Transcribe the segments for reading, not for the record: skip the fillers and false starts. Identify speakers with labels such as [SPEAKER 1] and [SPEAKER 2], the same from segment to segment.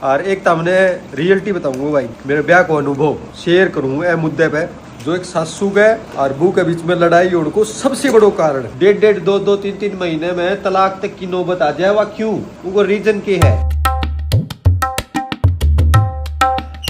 [SPEAKER 1] और एक तो हमने रियलिटी बताऊंगा भाई, मेरे ब्याह को अनुभव शेयर करूँ ए मुद्दे पे। जो एक सासू के और बहू के बीच में लड़ाई उनको सबसे बड़ो कारण 1.5 2 3 महीने में तलाक तक की नौबत आ जाए, वह क्यों, उनको रीजन क्या है।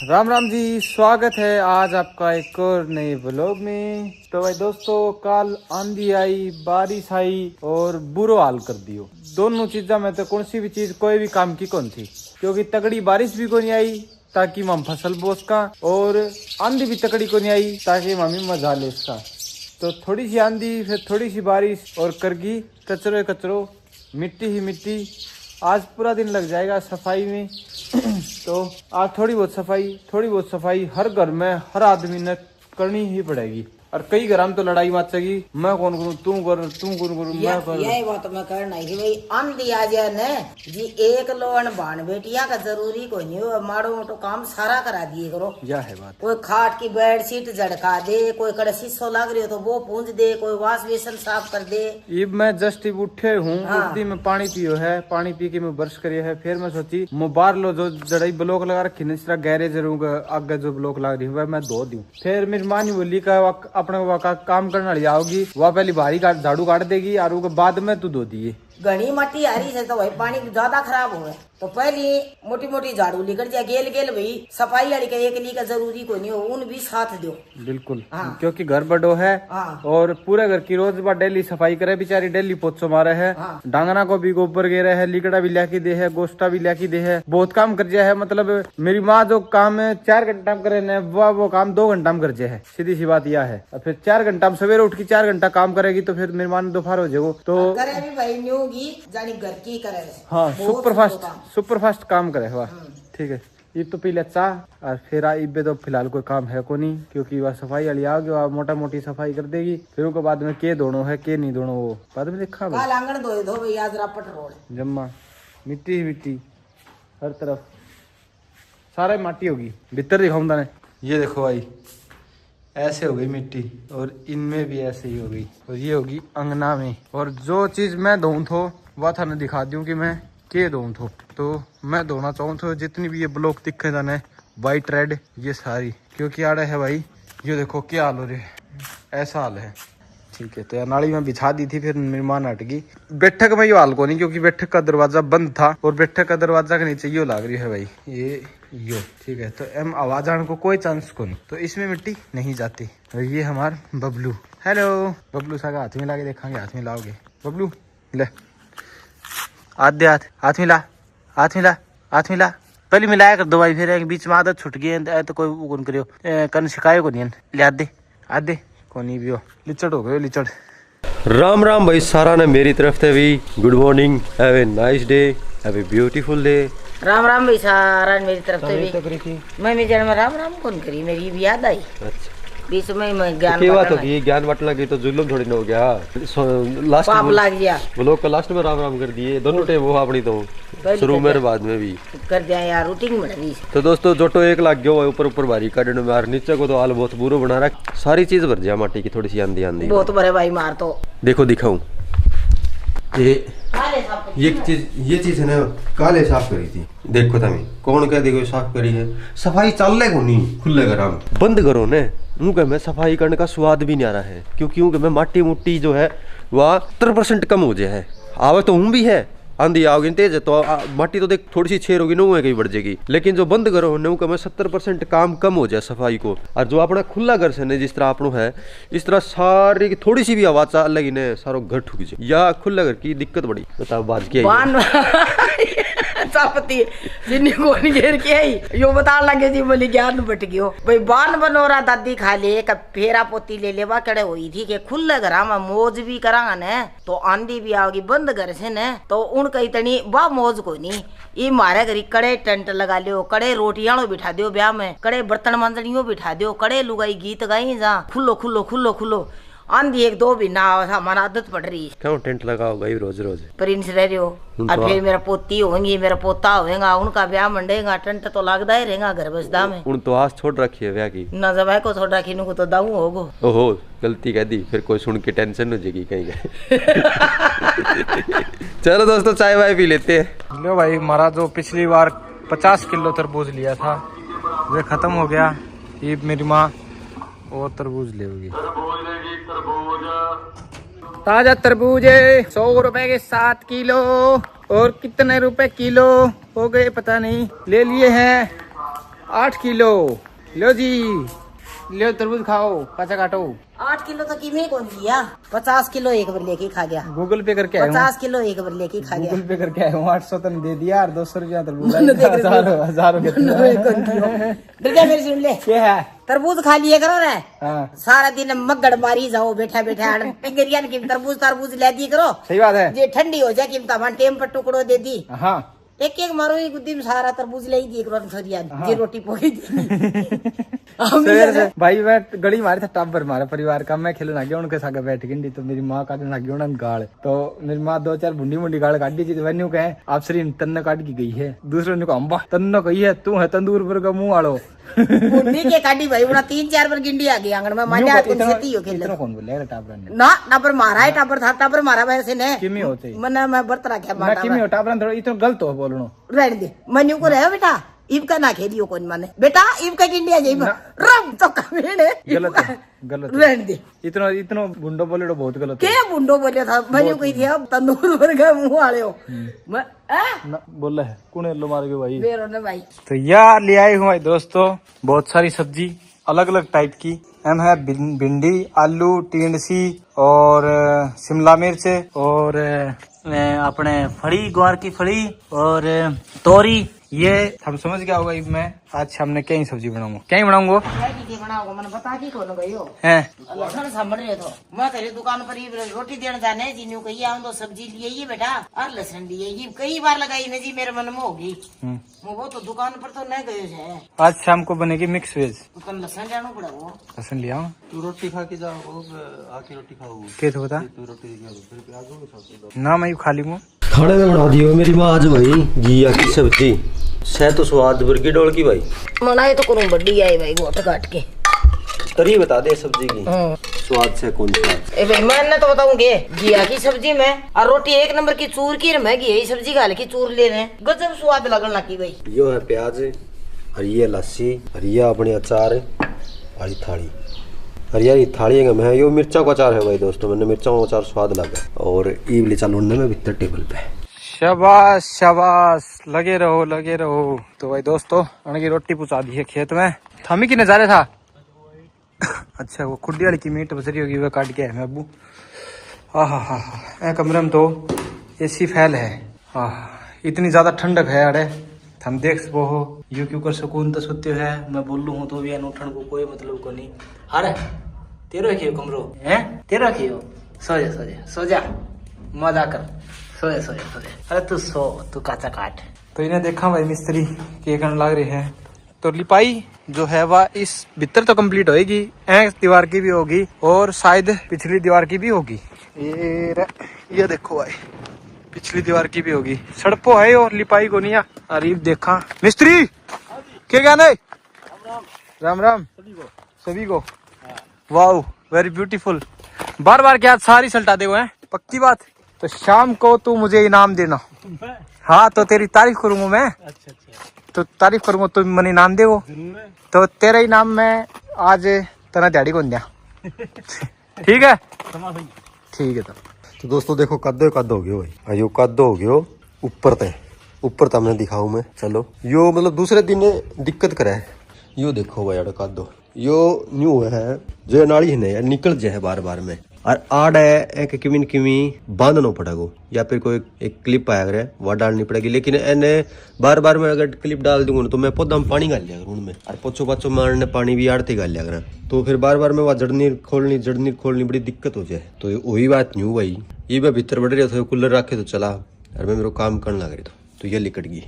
[SPEAKER 2] राम राम जी, स्वागत है आज आपका एक और नए ब्लॉग में। तो भाई दोस्तों, कल आंधी आई, बारिश आई और बुरो हाल कर दियो। दोनों चीजा में तो कौन सी भी चीज कोई भी काम की कौन थी, क्योंकि तगड़ी बारिश भी कोनी आई ताकि हम फसल बोस का, और आंधी भी तकड़ी को नहीं आई ताकि हम मजा ले इसका। तो थोड़ी सी आंधी, फिर थोड़ी सी बारिश और करगी कचरो कचरो, मिट्टी ही मिट्टी। आज पूरा दिन लग जाएगा सफाई में। तो आज थोड़ी बहुत सफाई हर घर में हर आदमी ने करनी ही पड़ेगी। और कई घर में तो लड़ाई मचेगी, मैं कौन करूँ, तू कर, तू करूँ, मैं कर।
[SPEAKER 3] यही बात मैं करना ही भाई, आंधी आ जाए न जी, एक लोन बाण बेटिया का जरूरी कोई नहीं हो, माड़ो मोटो काम सारा करा दिए करो।
[SPEAKER 2] यह है बात।
[SPEAKER 3] कोई खाट की बेडशीट झड़का दे, कोई कड़े शीशो लग रही हो तो वो पूंज दे, कोई वाश बेसन साफ कर दे।
[SPEAKER 2] ये मैं जस्ट उठे हूँ, उठती में पानी पियो है, पानी पी के मैं ब्रश करिए है। फिर मैं सोची मैं बाहर लो जो जड़ाई ब्लॉक लगा रखी न, इसका गैरेज आगे जो ब्लॉक लग रही है मैं धो दूं। फिर मेरी माँ नहीं बोली का अपने काम करने वाली आओगी, वह पहले भारी झाड़ू काट देगी और उसके बाद में तू धो दिए।
[SPEAKER 3] घनी मट्टी आ रही है तो भाई पानी ज्यादा खराब हुआ है, तो पहले मोटी मोटी झाड़ू लेकर जाए, गेल गेल भाई सफाई वाली का एक ली का जरूरी कोई नहीं हो, उन भी साथ दो।
[SPEAKER 2] बिल्कुल।
[SPEAKER 3] हाँ।
[SPEAKER 2] क्योंकि घर बड़ो है।
[SPEAKER 3] हाँ।
[SPEAKER 2] और पूरे घर की रोज बार डेली सफाई करे, बेचारी डेली पोछो मारे है।
[SPEAKER 3] हाँ।
[SPEAKER 2] डांगना को भी गोबर गे रहे है, लिकड़ा भी लेके दे है, गोश्ता भी लेके दे है, बहुत काम कर जाए है। मतलब मेरी माँ जो काम 4 घंटा करे न, वो काम 2 घंटा में कर जाए है। सीधी सी बात यह है। और फिर 4 घंटा में सवेरे उठ के 4 घंटा काम करेगी तो फिर मेरी माँ ने दोपहर हो जाएगा तो
[SPEAKER 3] करे भी भाई न्यू की जानी घर की करे।
[SPEAKER 2] हाँ, सुपर फास्ट काम करे। वाह, ठीक है। ये तो पहले चाह और फिर इबे तो फिलहाल कोई काम है को नहीं, क्योंकि वह सफाई वाली आ गई, मोटा मोटी सफाई कर देगी। फिर उसके बाद में के दोनों है के नहीं दोनों, वो बाद में देखा
[SPEAKER 3] काल आंगन धो भाई, आज रापट रोड
[SPEAKER 2] जम्मा मिट्टी ही मिट्टी हर तरफ, सारा माटी होगी। भीतर दिखाऊंगा ने, ये देखो भाई ऐसे हो गई मिट्टी, और इनमें भी ऐसे ही हो गई, और ये होगी अंगना में। और जो चीज मैं धोऊं थो वह था न दिखा दूं कि मैं के धोऊं थो। तो मैं धोना चाहूँ तो जितनी भी ये ब्लॉक दिखे जाने वाइट रेड, ये सारी, क्योंकि आड़े है भाई। ये देखो क्या हाल हो रही है, ऐसा हाल है। ठीक है, तो यार नाली में बिछा दी थी, फिर मेहमान हट गई। बैठक में यो हाल को नहीं, क्योंकि बैठक का दरवाजा बंद था, और बैठक का दरवाजा के नीचे यो लाग रही है भाई, ये यो। ठीक है, तो एम आवाज आने को कोई चांस को नहीं, तो इसमें मिट्टी नहीं जाती। और ये हमार बबलू, हेलो बबलू, सागा हाथ में ला के देखांगे, हाथ में लाओगे बबलू, ले आधे हाथ मिला, हाथ मिला, हाथ मिला। पहले मिलाया कर दो भाई, फिर एक बीच में आदत छुट गई है तो कोई कौन करियो, कन शिकायो को नहीं ले आधे कोनी भी हो, लिचड़ हो गयो लिचड़।
[SPEAKER 1] राम राम भाई सारा ने मेरी तरफ से भी good morning, have a nice day, have a beautiful day.
[SPEAKER 3] Ram Ram भाई सारा मेरी तरफ से भी। मैं जन्म राम राम कौन करी, मेरी भी याद आई। अच्छा, बीच में मैं ज्ञान
[SPEAKER 1] बात होगी, ज्ञान बांटना की तो जुल्म थोड़ी ना हो गया। लास्ट
[SPEAKER 3] पाप लग गया,
[SPEAKER 1] वो लोग का लास्ट में राम राम कर दिए दोनों टे, वो अपनी तो शुरू में बाद में भी
[SPEAKER 3] कर दिया यार, रूटीन बन रही।
[SPEAKER 1] तो दोस्तों जोटो 1 लाख गयो ऊपर ऊपर भारी काटने में, यार नीचे को तो हाल बहुत बुरो बना रहा, सारी चीज भर जाए माटी की, थोड़ी सी आंधी आंधी
[SPEAKER 3] बहुत बड़े भाई मार। तो
[SPEAKER 1] देखो दिखाऊं, ये चीज है ना, काले साफ करी थी। देखो तमें कौन कह देखो साफ करी है, सफाई चल ले को नहीं, खुले घर बंद करो ने। उनके में सफाई करने का स्वाद भी नहीं आ रहा है, क्योंकि उनके में माटी मुट्टी जो है वह 70% कम हो जाए है। आवे तो भी है, आंधी आओगी तेज है तो माटी तो देख थोड़ी सी छेर होगी, नू कहीं बढ़ जाएगी। लेकिन जो बंद करो नू का में 70% काम कम हो जाए सफाई को। और जो अपना खुला घर से ने जिस तरह अपनों है, इस तरह सारी की थोड़ी सी भी आवाज अलग ही ने सारो घर ठुक जाए, या खुला घर की दिक्कत बड़ी। बताओ बात क्या
[SPEAKER 3] चापती जिन्नी को घेर के आई, यो बता लगे जी बोली ज्ञान बट गयो भाई। बान बनोरा दादी खा ले, कब फेरा पोती ले लेवा कड़े हुई थी कि खुले घरा में मौज भी करांगा ने, तो आंधी भी आओगी बंद घर से ने, तो उनका इतनी वाह मौज को नहीं। ये मारे घरी कड़े टेंट लगा लियो, कड़े रोटियां बिठा दियो ब्याह में, कड़े बर्तन मंजनियों बिठा दियो, कड़े लुगाई गीत गाई जा, खुलो खुलो खुलो खुलो। आंधी 1-2 भी ना हमारा आदत पड़ रही है।
[SPEAKER 1] क्यों टेंट लगा होगा ये रोज रोज
[SPEAKER 3] प्रिंस रह रहे हो, और फिर मेरा पोती होंगी, मेरा पोता होगा, उनका ब्याह मंडेगा, टेंट तो लगता ही रहेगा घर बसदा में।
[SPEAKER 1] उन तो आज छोड़ रखी है ब्याह की,
[SPEAKER 3] ना जब को छोड़ रखी को तो दाऊ होगो।
[SPEAKER 1] ओहो गलती कह दी, फिर कोई सुन के टेंशन हो जाएगी कहीं का। चलो दोस्तों चाय वाय पी लेते हैं।
[SPEAKER 2] लो भाई, हमारा जो पिछली बार 50 किलो तरबूज लिया था, वे खत्म हो गया। ये मेरी माँ और तरबूज लेगी। ताजा तरबूज 100 रुपए के 7 किलो। और कितने रुपए किलो हो गए पता नहीं। ले लिए हैं 8 किलो। लो जी, लो तरबूज खाओ, काचा काटो।
[SPEAKER 3] 8 किलो तो किमें कौन दिया, 50 किलो एक बार लेके खा गया।
[SPEAKER 2] गूगल पे करके आया हूँ।
[SPEAKER 3] 50 किलो एक बार लेके खा गया।
[SPEAKER 2] गूगल पे करके आया हूँ। 800 तन दे दिया और 200 रुपया तरबूज। हजारों
[SPEAKER 3] मेरी सुन ले,
[SPEAKER 2] क्या है?
[SPEAKER 3] तरबूज खा लिए करो ना,
[SPEAKER 2] हाँ,
[SPEAKER 3] सारा दिन मगड़ मारी जाओ बैठा बैठा। पिंगरियन की तरबूज ले दी करो।
[SPEAKER 2] सही बात है।
[SPEAKER 3] जे ठंडी हो जाए कीमत वन टेम पर टुकड़ो दे दी।
[SPEAKER 2] हाँ,
[SPEAKER 3] एक एक मारो ही गुद्दी में सारा तरबूज ले दी करो।
[SPEAKER 2] हाँ।
[SPEAKER 3] जे रोटी पोई दी।
[SPEAKER 2] भाई मैं गड़ी मारे था टाबर हमारे परिवार का। मैं खेलने लग गया उनके साथ बैठ गिंडी, तो मेरी माँ काटने लग गई उन्होंने गाल। तो मेरी माँ 2-4 बुंडी मुंडी गाल काट दी थी। वन्यू कहे आप श्री तन्ने काट की गई है। दूसरे ने कहा अम्बा तन्नो कही है, तू है तंदूर पर का मुंह आड़ो।
[SPEAKER 3] बुंडी के काटी भाई उन्हें 3-4 बार गिंडी आ गई आंगन में। मान्या
[SPEAKER 2] इतना कौन बोले टाबर ने
[SPEAKER 3] ना टाबर मारा है। टाबर था, टाबर मारा वैसे ने
[SPEAKER 2] किमी होते
[SPEAKER 3] मना मैं बर्त रखा
[SPEAKER 2] मैं किमी हो टाबर थोड़ा इतना गलत हो बोलनो।
[SPEAKER 3] रहने दे मनु को रहे बेटा, इब का ना खेलियो कौन माने बेटा, इब का गिंडी आ जाई रब तो कमेड़े
[SPEAKER 2] गलत है, गलत है।
[SPEAKER 3] रहने दे।
[SPEAKER 2] इतना इतना बुंडो बोले तो बहुत गलत है।
[SPEAKER 3] के बुंडो बोले था मनु कही थी अब तंदूर पर का मुंह आले हो। मैं
[SPEAKER 2] ना बोला है कौन लो मार के भाई
[SPEAKER 3] बेरो ने भाई।
[SPEAKER 2] तो यार ले आए हूँ भाई दोस्तों बहुत सारी सब्जी अलग अलग टाइप की। हम है भिंडी, आलू, टिंडसी और शिमला मिर्च और अपने फड़ी, ग्वार की फड़ी और तोरी। ये हम समझ गया होगा। मैं आज शाम ने क्या ही सब्जी बनाऊंगा, क्या ही बनाऊंगा
[SPEAKER 3] बनाओगे मैंने बता की कौन गई हो
[SPEAKER 2] है।
[SPEAKER 3] लहसुन सामने रहे तो मैं तेरी दुकान पर ही रोटी देने जाने जी कही आऊँ तो सब्जी लिए ही बेटा और लहसुन लिए ही कई बार लगाई ने जी मेरे मन में होगी। वो तो दुकान पर तो नहीं गए है।
[SPEAKER 2] आज शाम को बनेगी मिक्स वेज।
[SPEAKER 3] तो लहसुन जाना पड़ा वो
[SPEAKER 2] लहसुन लिया
[SPEAKER 1] तू रोटी खा के जाओ, आके रोटी खाओगे।
[SPEAKER 2] क्या तो बता
[SPEAKER 1] तू रोटी
[SPEAKER 2] ना मैं खा लूंगा।
[SPEAKER 1] खाने में बना दियो मेरी माँ आज भाई घिया की सब्जी से तो स्वाद वर्गी डोल की भाई।
[SPEAKER 3] मनाई तो करूँ बड्डी आई भाई गोट काट के।
[SPEAKER 1] तरी बता दे सब्जी की स्वाद से कौन सा।
[SPEAKER 3] ए भाई मैं तो बताऊंगे घिया की सब्जी में और रोटी 1 नंबर की चूर की मैं घिया सब्जी गाल की चूर ले रहे गजब स्वाद लगन लगी भाई।
[SPEAKER 1] यो है प्याज, हरिया लस्सी, हरिया अपने अचार, हरी थाली, हरिया थाली है मैं यो मिर्चा का अचार है भाई दोस्तों। मैंने मिर्चा का अचार स्वाद लगा और इवली चालू में भीतर टेबल पे।
[SPEAKER 2] शाबाश शाबाश, लगे रहो लगे रहो। तो भाई दोस्तों उनकी रोटी पहुंचा दी है खेत में। थमी की नजारे था। अच्छा वो खुड्डी वाली की मीट बसरी होगी वह काट के है मैं अबू। हाँ कमरे में तो एसी फैल है। इतनी ज्यादा ठंडक है अरे हम देख सको हो। यू क्यों कर सुकून तो सोते है मैं बोलू हूँ तो भी उठन को कोई मतलब को नहीं। अरे तेरो रखियो कमरो है, तेरो रखियो। सो जा सो जा सो जा, मजा कर, सो जा सो जा सो जा। अरे तू सो, तू काचा काट। तो इन्हें देखा भाई मिस्त्री के करने लग रहे हैं। तो लिपाई जो है वह इस भीतर तो कंप्लीट होएगी, एक दीवार की भी होगी और शायद पिछली दीवार की भी होगी। ये देखो भाई पिछली दीवार की भी होगी। सड़पो है और लिपाई को नहीं। अरे देखा मिस्त्री क्या कहना है। राम राम सभी को। वाह वेरी ब्यूटीफुल। बार बार क्या सारी सल्टा दे हैं पक्की बात। तो शाम को तू मुझे इनाम देना। हाँ तो तेरी तारीफ करूंगा मैं। अच्छा तो तारीफ करूंगा तो मैंने इनाम देगो। तो तेरा इनाम मैं आज तेरा दिहाड़ी को दिया। ठीक है ठीक है।
[SPEAKER 1] तो दोस्तों देखो कद्दो हो गयो भाई। यो कद्दो हो गयो ऊपर तक मैं दिखाऊं मैं। चलो यो मतलब दूसरे दिन दिक्कत करे। यो देखो भाई कद्दो यो न्यू है जो नाली है नहीं निकल जाए बार बार में। और आड़ है एक किमी बांधना पड़ेगा या फिर कोई एक क्लिप आया करे वह डालनी पड़ेगी। लेकिन इन्हें बार बार में अगर क्लिप डाल दूंगा तो मैं पौधा में पानी गाल लिया करूँ उनमें और पोछो मारने पानी भी आड़ते गाल लिया करा। तो फिर बार बार में वह जड़नी खोलनी बड़ी दिक्कत हो जाए। तो वही बात नहीं हुआ भाई। ये मैं भीतर बढ़ रहा था कूलर रखे तो चला और मैं मेरे काम करने लग रही था तो ये लिकट गई।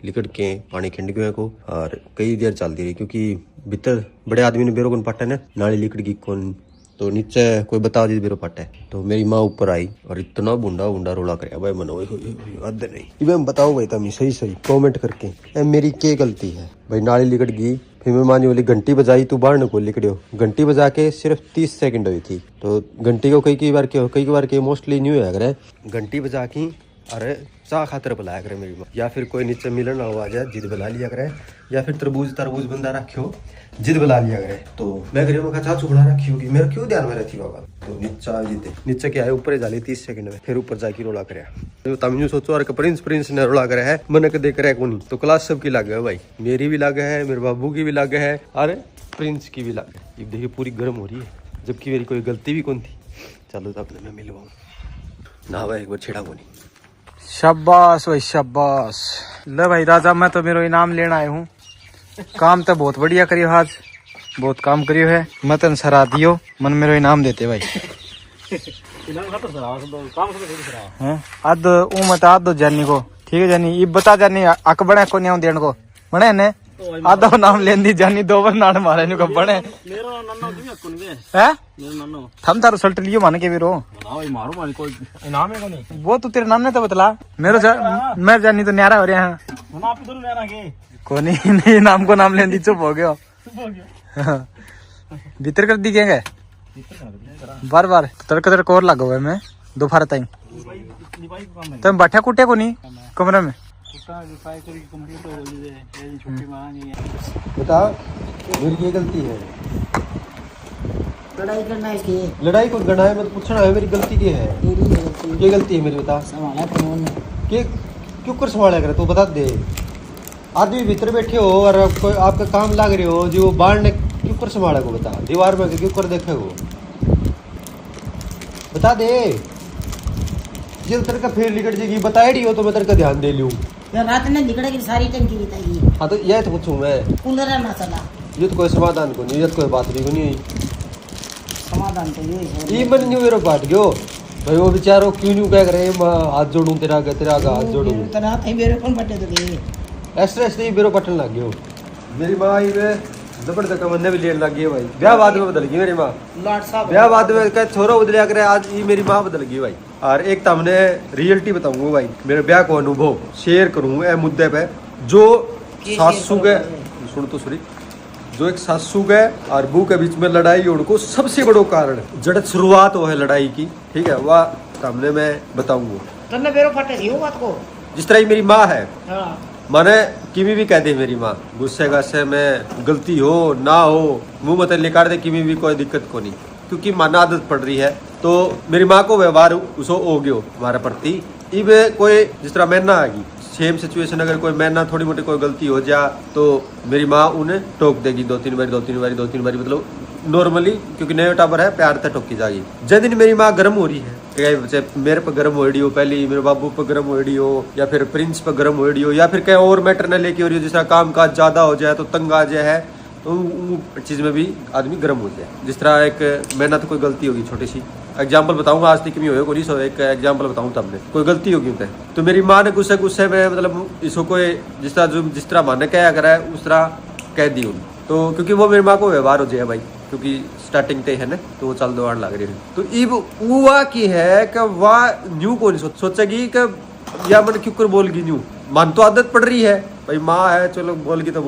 [SPEAKER 1] लिकट के पानी खिंड गए को और कई देर चलती रही क्योंकि भीतर बड़े आदमी ने बेरो कौन पट्टा ने नाली लिकट गई कौन। तो नीचे कोई बता दी बेरो पट्टा है। तो मेरी माँ ऊपर आई और इतना बुंडा रोला कर भाई मनो अद नहीं। मैं बताओ भाई तुम सही कमेंट करके मेरी क्या गलती है भाई। नाली लिकट गई फिर मैं मानी बोली घंटी बजाई तू बाहर को लिकड़ियो। घंटी बजा के सिर्फ 30 सेकंड हुई थी। तो घंटी को कई बार के मोस्टली न्यू है अगर घंटी बजा की अरे चाह खातर बुलाया करे मेरी माँ, या फिर कोई नीचे मिलन आ जाए जिद बुला लिया करे, या फिर तरबूज बंदा रखियो जिद बुला लिया करे। तो मैं गरीबों का चाचू बना रखी होगी, मेरा क्यों ध्यान में रहती बाबा। तो नीचे क्या है ऊपर जाली 30 सेकंड में, फिर ऊपर जाके रोला करे। तो तम सोचो और प्रिंस ने रोला करे है, मन के देख रहे को नहीं। तो क्लास सबकी लागे है भाई, मेरी भी लागे है, मेरे बाबू की भी लागे है, अरे प्रिंस की भी लागे। ये देखिए पूरी गर्म हो रही है, जबकि मेरी कोई गलती भी कौन थी। चलो तो अपने में मिलवाऊँ ना भाई, एक बार छेड़ा को नहीं।
[SPEAKER 2] शाबाश भाई शाबाश। ले भाई राजा, मैं तो मेरा इनाम लेना आया हूँ। काम तो बहुत बढ़िया करियो, आज बहुत काम करियो है। मैं तो सराह दियो, मन मेरा इनाम देते भाई। आध मत आध दो जानी को, ठीक है जानी। ये बता जानी अक बने को नहीं देने को बने ने आधा नाम लेन दी जानी, दो बार नाड़ मारे नु कब बने हैं। थम तारो रिजल्ट लियो मान के वीरो मारो मान कोई इनाम है को नहीं। वो तू तेरे नाम ने तो बतला, मैं जानी तो न्यारा हो रहा है को नहीं। नाम को नाम लेन दी चुप हो गया, भीतर कर दी क्या बार बार तर कोर लगा हुआ है। मैं दोपहर तक तुम बैठा कुटे को नहीं कमरे में।
[SPEAKER 1] बता मेरी ये गलती है,
[SPEAKER 3] लड़ाई करना है इसकी।
[SPEAKER 1] लड़ाई को गढ़ा है, मैं तो पूछना है मेरी गलती क्या है। ये गलती है मेरी, बता के क्यों कर संभाला करे। तू बता दे, आदमी भीतर बैठे हो और कोई आपका काम लग रहे हो, जो बाहर ने क्यों कर संभाला को बता। दीवार में क्यों कर देखे हो, बता दे। जब तेरे का फेर निकट जाएगी बताएगी हो तो मैं तेरे का ध्यान दे लूँ।
[SPEAKER 3] रात ने निकलेगी सारी टंकी बिताएगी।
[SPEAKER 1] हाँ तो यह तो पूछूं मैं,
[SPEAKER 3] कूलर ना चला
[SPEAKER 1] ये तो कोई समाधान को नहीं, ये तो कोई बात नहीं को नहीं।
[SPEAKER 3] समाधान तो
[SPEAKER 1] ये मन नहीं मेरे बात गयो भाई। वो बेचारो क्यों नहीं कह रहे हाथ जोड़ू तेरा हाथ जोड़ू ऐसे बेरो पटन लग गयो। मेरी माँ जबरदस्त बंदे भी लेने लग गई भाई। ब्याह बाद में बदल गई मेरी माँ, ब्याह बाद में क्या छोरा बदलिया करे, आज ये मेरी माँ बदल गई भाई। और एक तो हमने रियलिटी बताऊंगा भाई, मेरे ब्याह को अनुभव शेयर करूँ ए मुद्दे पे। जो सासू के सुन तो सुनी, जो एक सासू के और बू के बीच में लड़ाई उनको सबसे बड़ो कारण जड़ शुरुआत वो है लड़ाई की, ठीक है, वह हमने मैं बताऊंगा। जिस तरह मेरी माँ है, माने किमी भी कह दे मेरी माँ, गुस्से गासे में गलती हो ना हो मुंह मत निकाल दे, किमी भी कोई दिक्कत को नहीं, क्योंकि माना आदत पड़ रही है। तो मेरी माँ को व्यवहार उसो हो गयो हमारे प्रति। इब कोई जिस तरह मैना आएगी सेम सिचुएशन, अगर कोई मैना थोड़ी मोटी कोई गलती हो जा तो मेरी माँ उन्हें टोक देगी दो तीन बारी मतलब नॉर्मली, क्योंकि नए टावर है प्यार से टोकी जाएगी। जिस दिन मेरी माँ गर्म हो रही है, मेरे पर गर्म हो रही हो, पहले मेरे बाबू पर गर्म हो रही हो, या फिर प्रिंस पर गर्म हो रही हो, या फिर कहीं और मैटर न लेके हो रही हो, जिस तरह काम काज ज्यादा हो जाए तो तंग आ जाए है, तो चीज में भी आदमी गर्म हो जाए। जिस तरह एक मैंने तो कोई गलती होगी छोटी सी एग्जाम्पल बताऊंगा, आज तक नहीं हो सो एक एग्जाम्पल बताऊं तब ने कोई गलती होगी तो मेरी माँ ने गुस्से में मतलब इसको कोई जिस तरह माँ ने कहा करा है उस तरह कह दी उन, तो क्योंकि वो मेरी माँ को व्यवहार हो जाए भाई, क्योंकि स्टार्टिंग ते है ना, तो वो चल दौड़ लग रही है। तो इब हुआ की है कि वह न्यू को नहीं सोचेगी कि या मैंने क्यों कर बोलगी न्यू, मन तो आदत पड़ रही है भाई, माँ है चलो बोलगी तो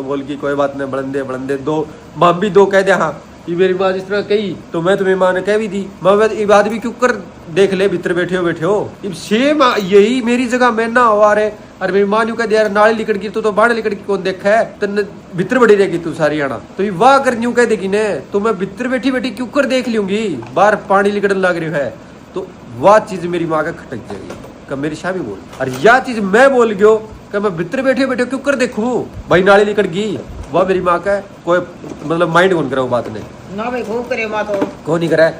[SPEAKER 1] बोलगी कोई बात नहीं, बढ़ंदे दो माँ भी दो कह दे। हाँ ये मेरी माँ जिस तरह कही तो मैं तुम्हें माँ ने कह भी दी, माँ ये बात भी क्यों कर देख ले, भीतर बैठे हो इब सेम यही मेरी जगह मैं ना हो रहे। अरे मेरी माँ न्यू कह दिया नाली लिकड़ गिर तो बाढ़ लिकड़ की कौन देखा है, तन भीतर बड़ी रहेगी तू सारी आना, तो वाह कर न्यू कह देगी ने, तो मैं भीतर बैठी क्यों कर देख लूंगी, बाहर पानी लिकड़न लग रही है, तो वह चीज मेरी माँ का खटक जाएगी कब मेरी शामी बोल। और यह चीज मैं बोल गयो कि मैं भीतर बैठे क्यों कर देखूं भाई नाली लिकड़ गई, वह मेरी माँ का कोई मतलब माइंड कौन करा बात ने
[SPEAKER 3] ना भाई खूब करे माँ तो
[SPEAKER 1] कौन नहीं करा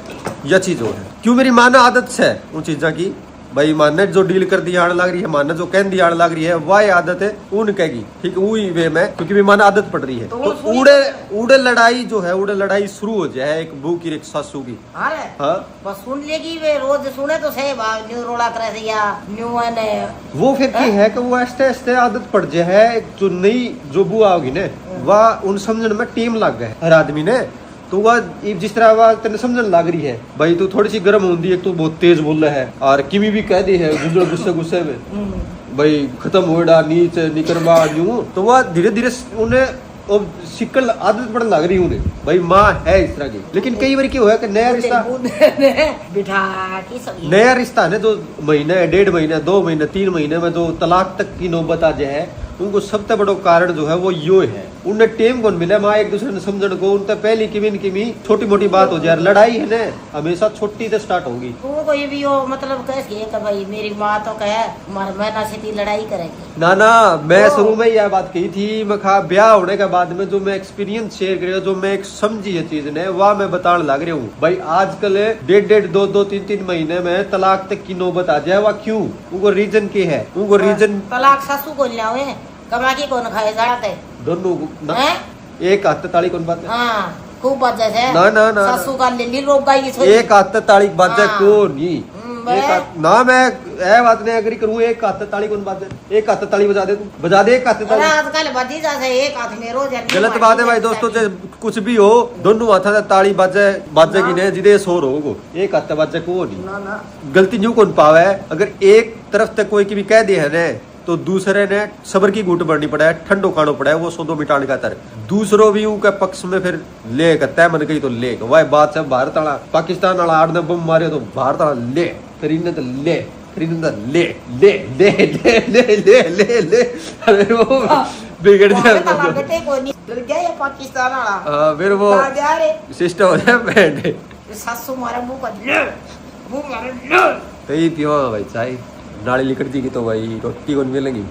[SPEAKER 1] यह चीज हो है। क्यों मेरी माँ ने आदत से उन चीजा की भाई, माने जो डील कर दी आने लग रही है, माने जो कह दी आने लग रही है, वह आदत है उन कहेगी, ठीक वही वे में, क्योंकि मेरी माँ आदत पड़ रही है। तो उड़े लड़ाई जो है उड़े लड़ाई शुरू हो जाए एक बू की एक सासू की। हाँ
[SPEAKER 3] बस सुन लेगी वे, रोज सुने तो सही बात न्यू रोला करे या न्यू ने
[SPEAKER 1] वो फिर की है कि वो ऐसे आदत पड़ जाए है, जो नई जो बू आओगी ने वह उन समझने में टीम लग गए हर आदमी ने, तो वह जिस तरह वह तेने समझने लग रही है भाई तू थोड़ी सी गर्म होती है, तू बहुत तेज बोल रहा है और किमी भी कह दी है गुस्से में भाई खत्म हो डा नीच निकरमा यूं, तो वह धीरे धीरे उन्हें अब सिक्कल आदत पड़ने लग रही हूँ भाई, माँ है इस तरह की। लेकिन कई बार क्या हुआ कि नया रिश्ता
[SPEAKER 3] बिठा की सही
[SPEAKER 1] नया रिश्ता है ना, जो महीने 1.5 महीने 2 महीने 3 महीने में जो तलाक तक की नौबत आ जाए, उनको सबसे बड़ा कारण जो है वो यो है, उन्हें टेम कौन मिले माँ एक दूसरे ने समझने को। उनसे पहली किमी छोटी मोटी बात हो जाए, लड़ाई है ना हमेशा छोटी से स्टार्ट होगी।
[SPEAKER 3] वो कोई भी हो मतलब कैसे है कि भाई मेरी माँ तो कहे मर महीना से लड़ाई करेगी
[SPEAKER 1] ना मैं शुरू में यह बात कही थी, मैं कहा ब्याह होने के बाद में जो मैं एक्सपीरियंस शेयर कर रहा हूँ, जो मैं एक समझी है चीज ने, वह मैं बताने लग रहा हूँ भाई। आजकल 1.5 2 3 महीने में तलाक तक की नौबत आ जाए, वह क्यों? उनको रीजन क्या है? उनको रीजन
[SPEAKER 3] तलाक सासू को लिया कमा की कौन खाए जाते
[SPEAKER 1] दोनों एक हाथ ताली कौन बात है?
[SPEAKER 3] हाँ खूब बाजे है
[SPEAKER 1] ना
[SPEAKER 3] सासू का ले रोक गई
[SPEAKER 1] एक हाथ ताली बाजे को नहीं ना, मैं ये बात नहीं अग्री करूँ। एक हाथ ताली कौन बात है? एक हाथ ताली बजा दे, तू बजा दे एक हाथ ताली।
[SPEAKER 3] आजकल बजी जाते एक हाथ में रोज
[SPEAKER 1] गलत बात है भाई दोस्तों, कुछ भी हो दोनों हाथ ताली बाजे की नहीं जिदे शोर हो, एक हाथ बाजे को नहीं। गलती न्यू कौन पावे? अगर एक तरफ तक कोई की भी कह दे है ने तो दूसरे ने सबर की घूट बढ़नी पड़ा है, ठंडो खानो पड़ा है, वो सौदो मिटाने का तर दूसरों भी उनके पक्ष में फिर ले तय मन गई तो ले वह बात है। भारत वाला पाकिस्तान वाला 8 ने बम मारे तो भारत वाला ले करीने तो ले करीने तो ले ले ले ले ले ले ले ले अरे वो बिगड़
[SPEAKER 3] गया पाकिस्तान वाला
[SPEAKER 1] फिर वो सिस्टम हो जाए बैंड
[SPEAKER 3] सासू मारा मुंह पर मुंह मारा
[SPEAKER 1] कहीं पियो भाई चाय नाली लिकड़ती की तो भाई रोटी कौन मिलेंगी।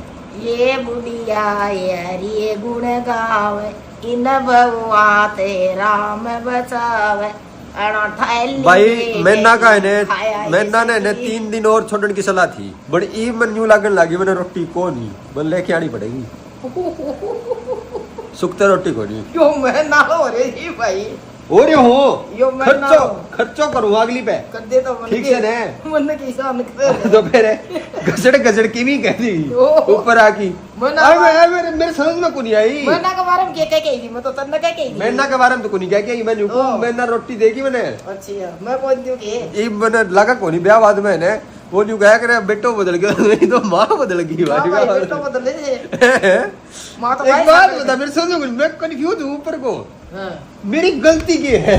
[SPEAKER 3] ये बुढ़िया ये गुण गावे इन बउआ तेरा मैं बचावे
[SPEAKER 1] भाई मैना का है मैना ने 3 दिन और छोड़ने की सलाह थी, बड़ी ई मन यूं लगने लगी मैंने रोटी को नहीं मन लेके आनी पड़ेगी सुखते रोटी को नहीं
[SPEAKER 3] क्यों मैं ना हो रही भाई
[SPEAKER 1] हो रहे हो खर्चो करो अगली पे
[SPEAKER 3] कर दे तो
[SPEAKER 1] ठीक से ने
[SPEAKER 3] मन के हिसाब
[SPEAKER 1] तो फिर घसड़ की भी कहती ऊपर आकी मेरे समझ में को नहीं आई।
[SPEAKER 3] मैना के बारे में क्या कह गई थी? मैं तो तन्ना कह गई
[SPEAKER 1] मैना के बारे में तो को नहीं कह गई मैंने को मैना रोटी देगी मैंने।
[SPEAKER 3] अच्छा मैं बोल दूं कि
[SPEAKER 1] ये मैंने लगा को नहीं ब्याह बाद में ने वो न्यू कहा करे बेटो बदल गया नहीं तो माँ बदल गई भाई
[SPEAKER 3] बेटो बदल ले माँ तो
[SPEAKER 1] एक बात बता मेरे समझ में मैं कंफ्यूज हूं ऊपर को मेरी गलती की है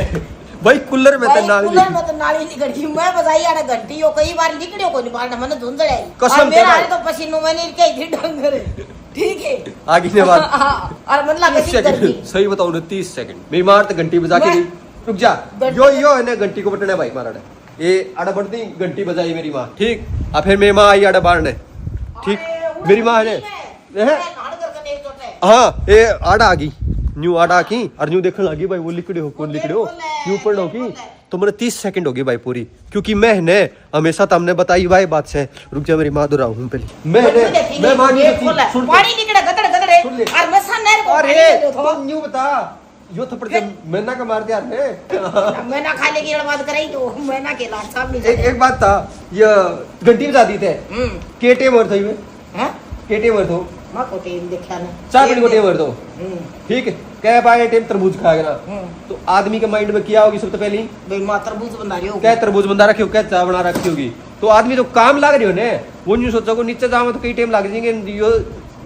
[SPEAKER 1] भाई कूलर में तो
[SPEAKER 3] नाली निकली मैं बजाई आड़ा घंटी हो कई बार निकलियो को नहीं मारना मैंने धुंध आई कसम मेरा हाल तो पसीनो में नहीं के थी डंगर ठीक है
[SPEAKER 1] आगे ने बात
[SPEAKER 3] और मन लगा
[SPEAKER 1] सही बताऊं ना 30 सेकंड मेरी मार तो घंटी बजा के रुक जा यो है ना घंटी को बटना भाई मारा ये आड़ा बढ़ती घंटी बजाई मेरी माँ ठीक और फिर मेरी माँ आई आड़ा बाढ़ने ठीक मेरी माँ है हाँ ये आड़ा आ गई न्यू आड़ा की और न्यू देखने लगी भाई वो लिखड़े हो कौन लिखड़े हो न्यू पढ़ होगी तो मैंने 30 सेकंड होगी भाई पूरी क्योंकि मैं हमेशा तो हमने बताई भाई बात से रुक जा मेरी माँ दोहराऊं हूँ पहले मैं माँ
[SPEAKER 3] पानी निकले गदड़ गदड़े और मैं सामने
[SPEAKER 1] अरे तो न्यू बता यो थप्पड़ से मैना का मार दिया
[SPEAKER 3] मैना खा लेगी बात कराई तो मैना के लाल साहब
[SPEAKER 1] एक बात था ये घंटी बजा दी थे केटे मर थई में
[SPEAKER 3] हैं
[SPEAKER 1] केटे मर तो
[SPEAKER 3] मां को टेम देखा ना
[SPEAKER 1] चार मिनट को टेम मर तो ठीक है कह पाए टेम तरबूज खाएगा ना तो आदमी के माइंड में क्या होगी सबसे पहली
[SPEAKER 3] भाई मां तरबूज बना रही हो
[SPEAKER 1] क्या तरबूज बंदा रखी हो क्या चाय बना रखी होगी तो आदमी तो काम लग रही हो ने वो नहीं सोचा को नीचे जाओ तो कई टाइम लग जाएंगे यो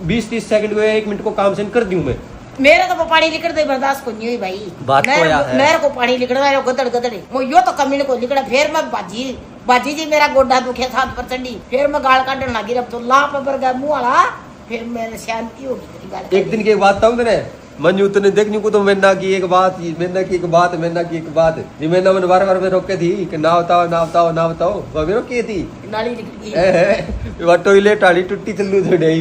[SPEAKER 1] 20-30 सेकंड को 1 मिनट को काम से कर दूं मैं
[SPEAKER 3] मेरे तो पानी लिकड़ दे बर्दाश्त को नहीं हुई भाई
[SPEAKER 1] बात तो यार है
[SPEAKER 3] मेरे को पानी लिकड़ रहा है गदड़ गदड़े वो यो तो कमीने को लिकड़ा फिर मैं बाजी जी मेरा गोड्डा दुखे साथ पर चढ़ी फिर मैं गाल काटने लगी अब तो ला पर गया मुंह वाला फिर मेरे शांति होगी
[SPEAKER 1] एक दिन की एक बात था तेरे मन उतने देखने को तो मैना की एक बात मैना की एक बात मैना की एक बात जी मैंने मन बार में रोके थी कि ना बताओ ना बताओ ना बताओ वो रोकी थी
[SPEAKER 3] नाली निकल गई
[SPEAKER 1] वो टॉयलेट वाली टुट्टी चल्लू थोड़ी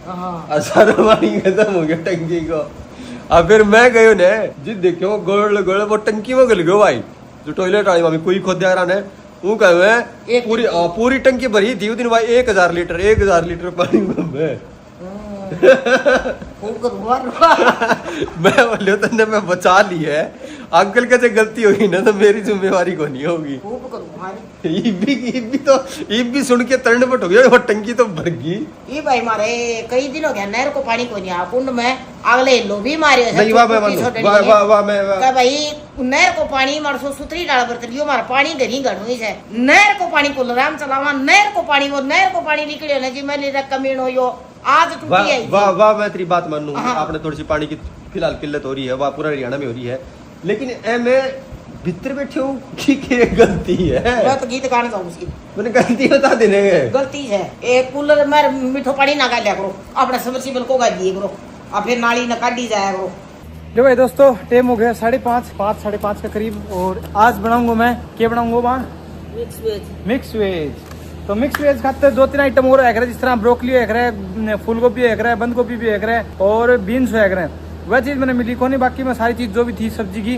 [SPEAKER 1] हां सारा पानी खत्म हो गया टंकी को अब फिर मैं गयो ने जी देखो गोल गोल वो टंकी में गल गयो भाई जो टॉयलेट वाली मामी कोई खोद दिया ने वो कहे पूरी टंकी भरी थी दिन भाई 1000 लीटर पानी में मैं बोले तो मैं बचा ली है अंकल कैसे गलती होगी ना तो मेरी जिम्मेवारी को नहीं होगी भी सुन के तरण पट हो गया वो टंकी तो भर गई ये
[SPEAKER 3] भाई मारे कई दिन हो गया नहर को पानी को नहीं आ कुंड में अगले लो भी मारे भाई नहर को पानी मारसो सुतरी डाल बरतलियो मारा पानी घरी घड़ू है नहर को पानी को राम चलावा नहर को पानी वो नहर को पानी निकले ना जी मैं ले कमीन हो यो आज टूटी है।
[SPEAKER 1] वाह वाह, मैं तेरी बात मान लूंगा।
[SPEAKER 3] हाँ।
[SPEAKER 1] आपने थोड़ी सी पानी की फिलहाल किल्लत हो रही है, वह पूरा हरियाणा में हो रही है, लेकिन मैं भीतर बैठे हूँ कि गलती है।
[SPEAKER 3] मैं तो गीत गाने जाऊँ उसकी
[SPEAKER 1] मैंने गलती बता देने
[SPEAKER 3] गलती है। एक कूलर में मीठो पानी ना लिया करो, अपना सबमर्सिबल को गा दिए करो, और फिर नाली न काटी जाया करो।
[SPEAKER 2] जो भाई दोस्तों टाइम हो गया 5:30 साढ़े 5 के करीब, और आज बनाऊंगा मैं क्या बनाऊंगा वहाँ मिक्स वेज। तो मिक्स वेज खाते 2-3 आइटम और है, जिस तरह ब्रोकली है, फूल गोभी है, बंद गोभी भी है और बीन्स है। वह चीज मैंने मिली को नहीं, बाकी मैं सारी चीज जो भी थी सब्जी की,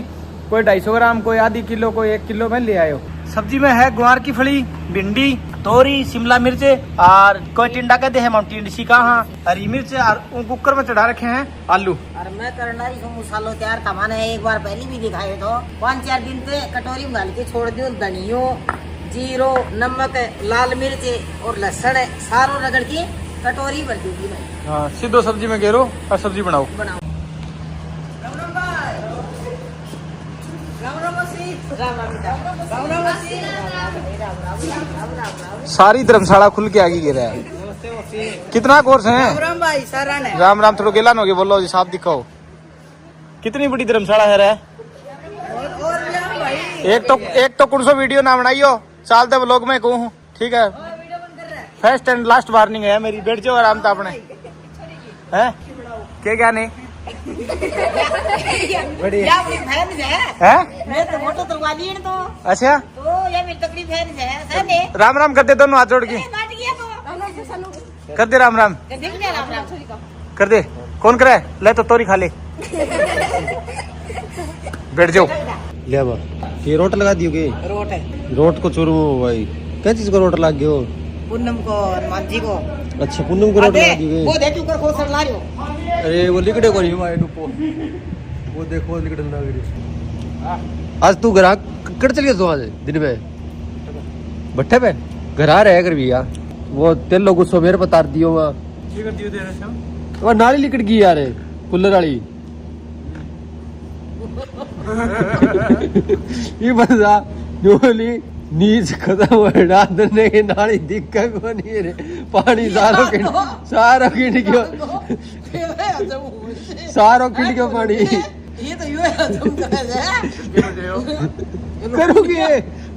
[SPEAKER 2] कोई 250 ग्राम, कोई आधी किलो, कोई 1 किलो मैं ले आयो। सब्जी में है गुआर की फली, भिंडी, तोरी, शिमला मिर्च, और कोई टिंडा कहते हैं माउंटेन सी कहा, हरी मिर्च, और कुकर में चढ़ा रखे हैं आलू।
[SPEAKER 3] और मैं करना ही हूँ मसालो तैयार था, मैंने एक बार पहले भी दिखाए तो 5-4 दिन पे कटोरी में डाल के छोड़ दियो। धनियो, जीरो, नमक, लाल मिर्च और लहसुन सारो रगड़ के कटोरी भर दूंगी मैं।
[SPEAKER 2] हाँ, सीधो सब्जी में घेरो और सब्जी बनाओ। सारी धर्मशाला खुल के आगे गिरा है। कितना कोर्स है? राम राम, थोड़ा गेला हो बोलो जी, साफ दिखाओ कितनी बड़ी धर्मशाला है। एक तो कुछ वीडियो ना बनाइयो, चलते व्लॉग में कहूँ, ठीक है। फर्स्ट एंड लास्ट वार्निंग है मेरी, बैठ जाओ आराम से अपने। है क्या नहीं
[SPEAKER 3] बढ़िया
[SPEAKER 2] है?
[SPEAKER 3] मैं तो फोटो तुलवा ली तो।
[SPEAKER 2] अच्छा,
[SPEAKER 3] तो ये मेरी तकलीफ है सने।
[SPEAKER 2] राम राम कर दे दोनों हाथ जोड़ के,
[SPEAKER 3] काट गया तो
[SPEAKER 2] कर दे राम राम कर दे। कौन करे? ले तो तोरी खा ले, बैठ जाओ।
[SPEAKER 1] ले बा ये रोट लगा दियोगे?
[SPEAKER 3] रोट है,
[SPEAKER 1] रोट को चोरू भाई, क्या चीज को रोट लग गयो?
[SPEAKER 3] पूनम को और मांझी को।
[SPEAKER 1] अच्छा, पूनम को रोट लगा दियोगे?
[SPEAKER 3] वो देख ऊपर खोसर ला रही।
[SPEAKER 1] अरे वो लिकड़े को नहीं हमारे डुपो, वो देखो लिकड़े लग रही। आज तू घर कट चल गया तो आज दिन में भट्टे पे घर आ रहे कर भी यार, वो तेल लोग गुस्सो मेरे बता दियो वह नाली लिकड़ गई यार कूलर वाली। ये बंदा जोली नीच खत्म हो डालने की नाली दिक्कत को नहीं रे, पानी सारो किट गयो, सारो किट गयो पानी।
[SPEAKER 3] ये तो यूं
[SPEAKER 1] करोगे?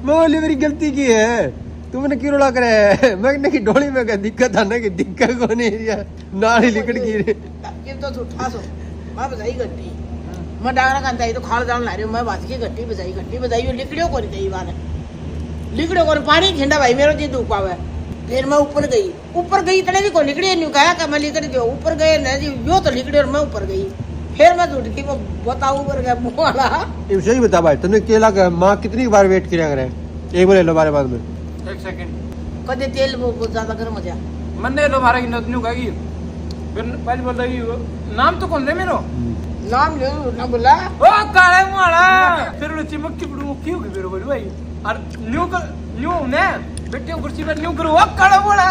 [SPEAKER 1] मैं बोली मेरी गलती की है, तुमने क्यों रोला करे है? मैं की डोली में क्या दिक्कत आने की दिक्कत को नहीं है, नाली लिकड़ गई रे।
[SPEAKER 3] ये तो झूठा सो मैं बजाई गट्टी, मैं डांगरा कांता ही तो खाल जान ला रही हूं, मैं बात की गट्टी बजाई लिकड़ियो को नहीं बाने लिकड़ियो को पानी ठंडा भाई मेरो जी धूप आवे। फिर मैं ऊपर गई इतने भी को लिकड़ी नहीं कहा कि मैं लिकड़ दियो, ऊपर गए ना जी यो तो लिकड़ी और मैं ऊपर गई। फिर मैं झूठ की वो बताऊं ऊपर गया मुंह वाला।
[SPEAKER 1] ये सही बता भाई, तुमने केला का माँ कितनी बार वेट किया करे? एक बार ले लो बारे बाद में।
[SPEAKER 2] 1 सेकंड
[SPEAKER 3] कदे तेल वो ज्यादा गर्म हो जा
[SPEAKER 2] मन्ने लो मारा की नतनु कागी, फिर पहले बोल रही हो नाम तो कौन दे मेरो
[SPEAKER 3] नाम ले ना बोला
[SPEAKER 2] ओ काले मारा, फिर वो चिमक की बड़ू क्यों की मेरो बोली भाई, और न्यू ने बैठे कुर्सी पर न्यू करो ओ काले मारा।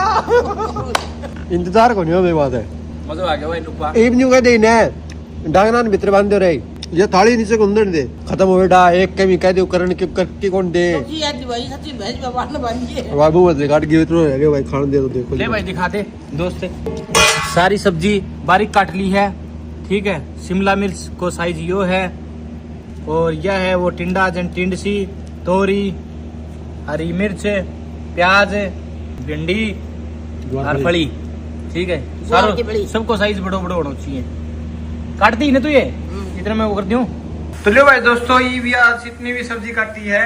[SPEAKER 1] इंतजार को नहीं हो मेरी बात है,
[SPEAKER 2] मजा आ गया भाई लुकवा
[SPEAKER 1] एक न्यू कह दे ने डांगना ने भीतर बांध दे रे, ये थाली नीचे को अंदर दे, खत्म हो बेटा। एक कमी कह दे करण के करके कौन दे
[SPEAKER 3] जी आज भाई सच्ची भैंस भगवान बन गई
[SPEAKER 1] बाबू बदले काट गए इतना रह गया भाई, खाने दे तो देखो
[SPEAKER 2] ले भाई दिखा दे दोस्त। सारी सब्जी बारीक काट ली है, ठीक है। शिमला मिर्च को साइज यो है, और यह है वो टिंडा टिंडसी, तोरी, हरी मिर्च, प्याज, भिंडी और फली, ठीक है। सारो सबको साइज बड़ो होना चाहिए। काट दी ना तू ये इतना मैं वो कर दूं। तो लो भाई दोस्तों, ये भी आज जितनी भी सब्जी काटी है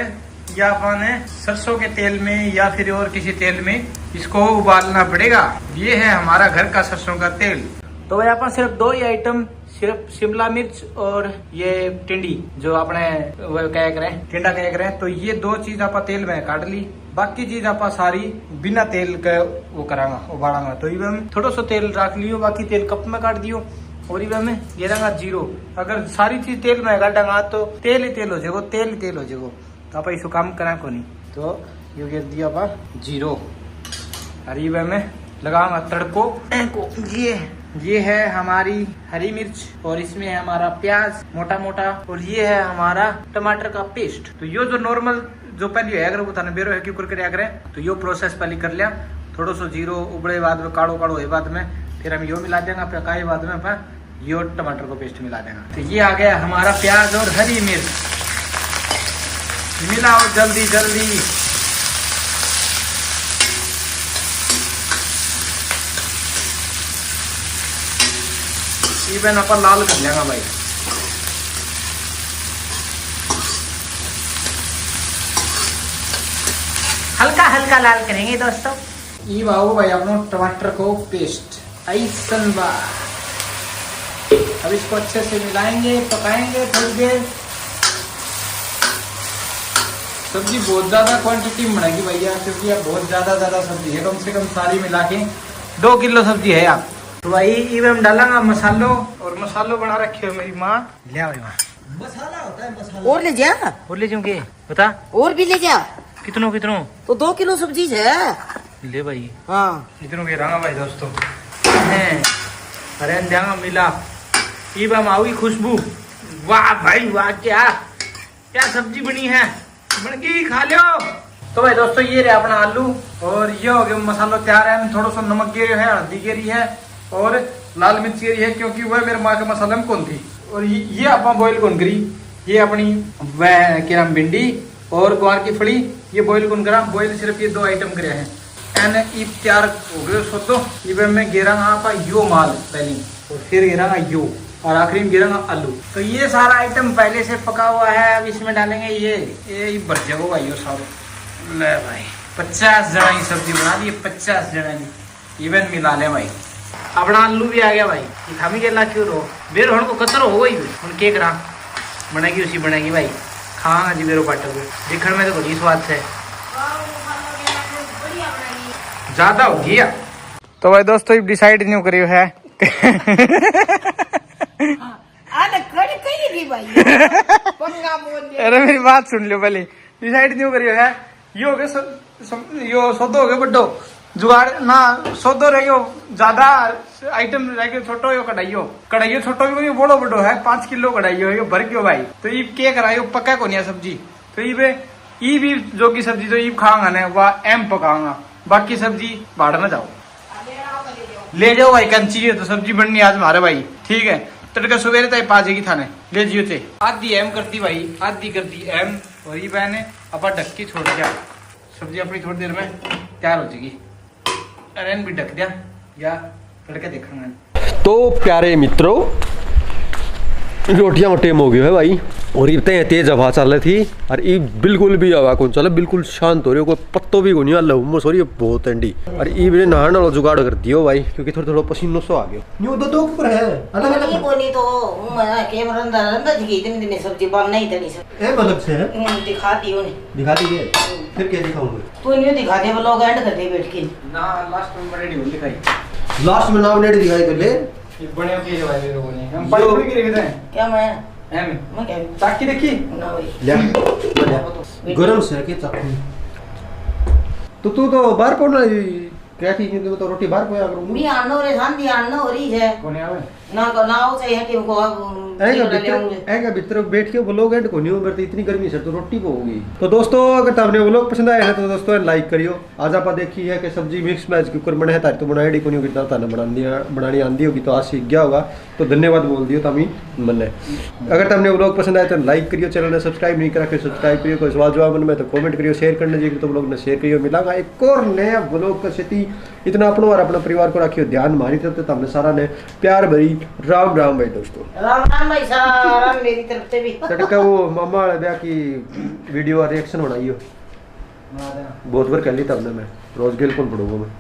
[SPEAKER 2] या अपन सरसों के तेल में या फिर और किसी तेल में इसको उबालना पड़ेगा। ये है हमारा घर का सरसों का तेल। तो भाई अपन सिर्फ 2 ही आइटम, सिर्फ शिमला मिर्च और ये टिंडी जो अपने क्या करें टिंडा क्या करें, तो ये 2 चीज आप तेल में काट ली, बाकी चीज आप सारी बिना तेल के वो करांगा उबालांगा। तो ये हम थोड़ा सा तेल रख लियो, बाकी तेल कप में काट दियो, और ये हमें ये रंगा 0। अगर सारी चीज तेल में काटांगा तो तेल ही तेल हो जाएगा, तेल ही तेल हो जाएगा, तो आप इसको काम करा को नहीं। तो ये गिर दिया आप 0, और ये में लगाऊंगा तड़को। ये है हमारी हरी मिर्च, और इसमें है हमारा प्याज मोटा मोटा, और ये है हमारा टमाटर का पेस्ट। तो ये जो नॉर्मल जो पहले है अगर वो थाने बेरो है क्यों करके करें, तो यो प्रोसेस पहले कर लिया। थोड़ा सा 0 उबड़े बाद में काड़ो है बाद में, फिर हम यो मिला देंगे, पकाए बाद में अपन यो टमाटर को पेस्ट मिला देंगे। तो ये आ गया हमारा प्याज और हरी मिर्च, मिलाओ जल्दी जल्दी। इवन अपन लाल कर लेंगे भाई। हल्का हल्का लाल करेंगे दोस्तों। ये बाबू भाई अपनो टमाटर को पेस्ट ऐसन बा। अब इसको अच्छे से मिलाएंगे, पकाएंगे थोड़ी देर। सब्जी बहुत ज्यादा क्वांटिटी में बनेगी भैया, क्योंकि अब बहुत ज्यादा सब्जी है, कम से कम सारी मिला के 2 किलो सब्जी है आप। तो भाई इवे हम डालेंगे मसालो, और मसालो बना रखे हो मेरी माँ। ले भाई माँ,
[SPEAKER 3] मसाला होता है मसाला। और ले जा,
[SPEAKER 2] और ले जाऊंगे बता,
[SPEAKER 3] और भी ले जा।
[SPEAKER 2] कितनों
[SPEAKER 3] तो 2 किलो सब्जी है।
[SPEAKER 2] ले भाई,
[SPEAKER 3] हाँ
[SPEAKER 2] इतनों के रंगा भाई दोस्तों। अरे देंगा मिला इब हम आओगी खुशबू। वाह भाई वाह, क्या क्या सब्जी बनी है, बन गई, खा लो। तो भाई दोस्तों ये रहे अपना आलू, और ये हो गया मसाला तैयार है। थोड़ा सा नमक गिरी है, हल्दी गिरी है, और लाल मिर्च गिरी है, क्योंकि वह मेरे माँ के मसाले में कौन थी। और ये अपना बॉईल कौन करी, ये अपनी वह क्या भिंडी और ग्वार की फली, ये बॉईल कौन करा। बॉईल सिर्फ ये 2 आइटम करे हैं। एन ई तैयार हो गए सोचो। ये मैं गिरा आप यो माल पहले, और फिर गिरा यो, और आखिरी में गिरा आलू। तो ये सारा आइटम पहले से पका हुआ है। अब इसमें डालेंगे ये भर जाओ भाई यो सारो। ले भाई 50 जना की सब्जी बना दी, 50 जना की। इवन मिला ले भाई, अपना आलू भी आ गया भाई। ये खामी के ला क्यों रो बेर होने को कतर हो गई उन के करा बनेगी, उसी बनेगी भाई। खागा जी बेरो पाटो को दिखने में तो बड़ी स्वाद से ज्यादा हो गया। तो भाई दोस्तों डिसाइड नहीं करियो है अरे मेरी बात सुन लो पहले, डिसाइड नहीं करियो है। यो हो गए यो सौदो हो गए बड्डो जुगाड़ ना, सौदो रह गयो ज्यादा आइटम रह गयो छोटो। यो कढ़ाइयो छोटो भी बड़ो बड़ो है, 5 किलो कढ़ाइयो है, भर गयो भाई। तो ये क्या करायो, पका को नहीं सब्जी। तो ये भी जो की सब्जी तो ये खाऊंगा ना वह एम पकाऊंगा, बाकी सब्जी बाढ़ ना जाओ। ले जाओ भाई, कंची है तो सब्जी बननी आज हमारे भाई, ठीक है। तड़का सवेरे तक पा जाएगी थाने, ले जियो थे। आधी एम करती भाई, आधी करती एम, और ये बहने अपा ढक के छोड़ दिया। सब्जी अपनी थोड़ी देर में तैयार हो जाएगी। अरे भी ढक दिया या तड़के देखेंगे।
[SPEAKER 1] तो प्यारे मित्रों, रोटियां टेम हो गई है भाई, और इतने तेज हवा चल रही थी, और ये बिल्कुल भी हवा कौन चल, बिल्कुल शांत हो रही है, कोई पत्तो भी को नहीं हल उमस हो रही है बहुत ठंडी। और ये भी नहाने वाला जुगाड़ कर दियो भाई, क्योंकि थोड़ा पसीनो सो आ गया। न्यू दो ऊपर है अलग अलग
[SPEAKER 3] कोनी तो मैं के रंदा जी इतनी दिन सब्जी बन नहीं तनी से
[SPEAKER 1] ए मतलब से है
[SPEAKER 3] दिखा दियो ने,
[SPEAKER 1] दिखा दीजिए फिर क्या दिखाऊंगा।
[SPEAKER 3] तू न्यू दिखा दे, वो लोग एंड कर दे बैठ के
[SPEAKER 2] ना। लास्ट में बड़ी ढूंढ दिखाई,
[SPEAKER 1] लास्ट में नाम नेट दिखाई तो ले
[SPEAKER 2] ये बने के जो भाई लोगों ने हम पाइप भी गिरे हैं
[SPEAKER 3] क्या। मैं क्या
[SPEAKER 2] चाकी देखी
[SPEAKER 3] ना भाई,
[SPEAKER 1] ले गरम से के चाकू। तो तू तो बाहर पड़ना क्या थी, तो रोटी बाहर पोया करूं
[SPEAKER 3] मी आनो रे शांति आनो हो रही है
[SPEAKER 2] कोने आवे
[SPEAKER 3] ना नाव से है कि को
[SPEAKER 1] आएगा भीतर बैठ के व्लॉग एंड को नहीं करते, इतनी गर्मी से तो रोटी को होगी। तो दोस्तों अगर तुमने व्लॉग पसंद आया है तो दोस्तों लाइक करियो। आज आप देखी है कि सब्जी मिक्स मैच के ऊपर बने है, तारी तो बनाई को नहीं होगी, ताने बनानी आंदी होगी, तो आज सीख गया होगा, तो धन्यवाद बोल दियो तमी मन ने। अगर तुमने व्लॉग पसंद आया तो लाइक करियो, चैनल ने सब्सक्राइब नहीं करा फिर सब्सक्राइब करियो, कोई सवाल जवाब मन में तो कमेंट करियो, शेयर करने जी तो व्लॉग ने शेयर करियो। मिलागा एक और नया व्लॉग का क्षति, इतना अपनों और अपना परिवार को रखियो ध्यान, मारी तरफ तो हमने सारा ने प्यार भरी राम राम भाई दोस्तों।
[SPEAKER 3] राम राम भाई सारा मेरी तरफ से भी।
[SPEAKER 1] तड़का वो मामा ब्याह की वीडियो रिएक्शन होना ही हो बहुत बार कर ली तब मैं रोज गेल कौन पढ़ूंगा मैं।